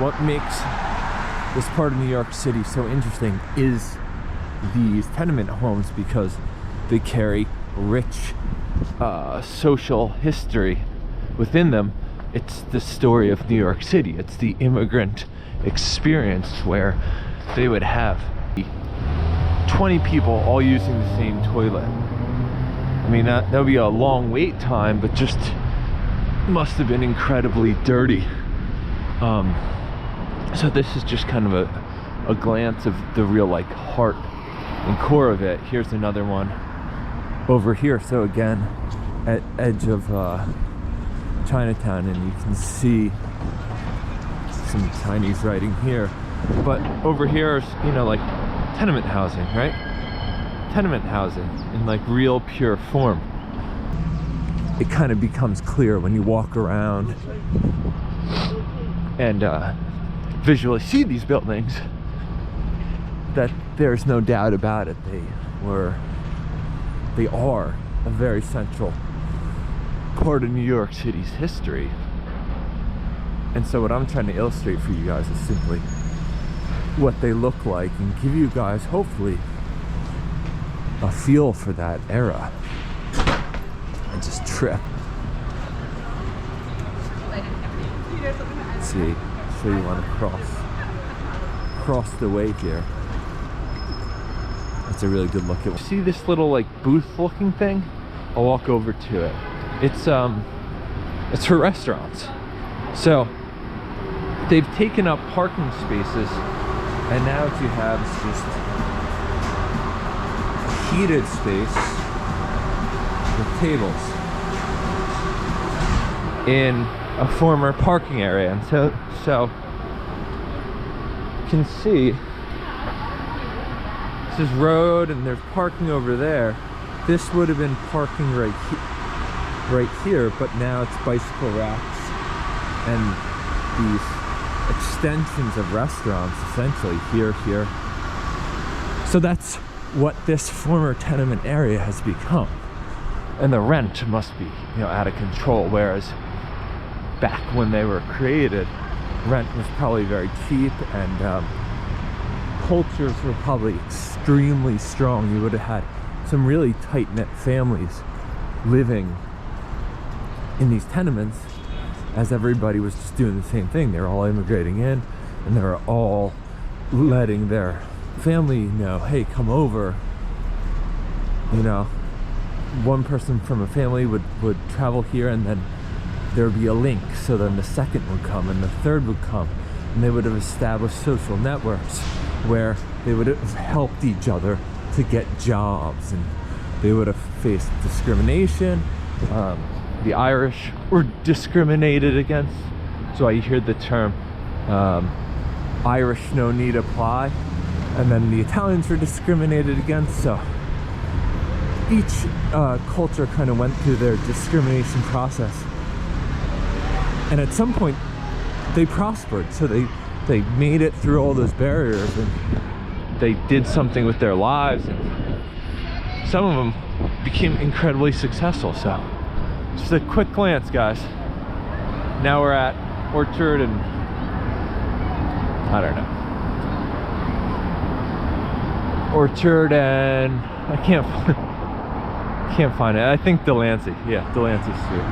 what makes this part of New York City so interesting is these tenement homes, because they carry rich social history within them. It's the story of New York City. It's the immigrant experience, where they would have 20 people all using the same toilet. I mean, that would be a long wait time, but just must have been incredibly dirty. So this is just kind of a glance of the real like heart and core of it. Here's another one over here. So again, at edge of Chinatown, and you can see some Chinese writing here. But over here is, you know, like tenement housing, right? Tenement housing in like real pure form. It kind of becomes clear when you walk around and visually see these buildings that there's no doubt about it. They are a very central part of New York City's history. And so what I'm trying to illustrate for you guys is simply what they look like, and give you guys hopefully a feel for that era. And just trip. Let's see, so you want to cross the way here. That's a really good look at. See this little like booth looking thing? I'll walk over to it. It's for restaurants. So they've taken up parking spaces, and now what you have is just a heated space with tables in a former parking area. And so you can see this is road, and there's parking over there. This would have been parking right here, but now it's bicycle racks and these extensions of restaurants, essentially here. So that's what this former tenement area has become, and the rent must be, you know, out of control. Whereas back when they were created, rent was probably very cheap, and cultures were probably extremely strong. You would have had some really tight-knit families living in these tenements, as everybody was just doing the same thing. They were all immigrating in, and they were all letting their family know, hey, come over. You know, one person from a family would travel here, and then there would be a link, so then the second would come, and the third would come, and they would have established social networks where they would have helped each other to get jobs, and they would have faced discrimination. The Irish were discriminated against. That's why you hear the term Irish no need apply. And then the Italians were discriminated against. So each culture kind of went through their discrimination process. And at some point, they prospered. So they made it through all those barriers, and they did something with their lives. And some of them became incredibly successful. So just a quick glance, guys. Now we're at Orchard and I don't know. Orchard and I can't find it. I think Delancey. Yeah, Delancey Street.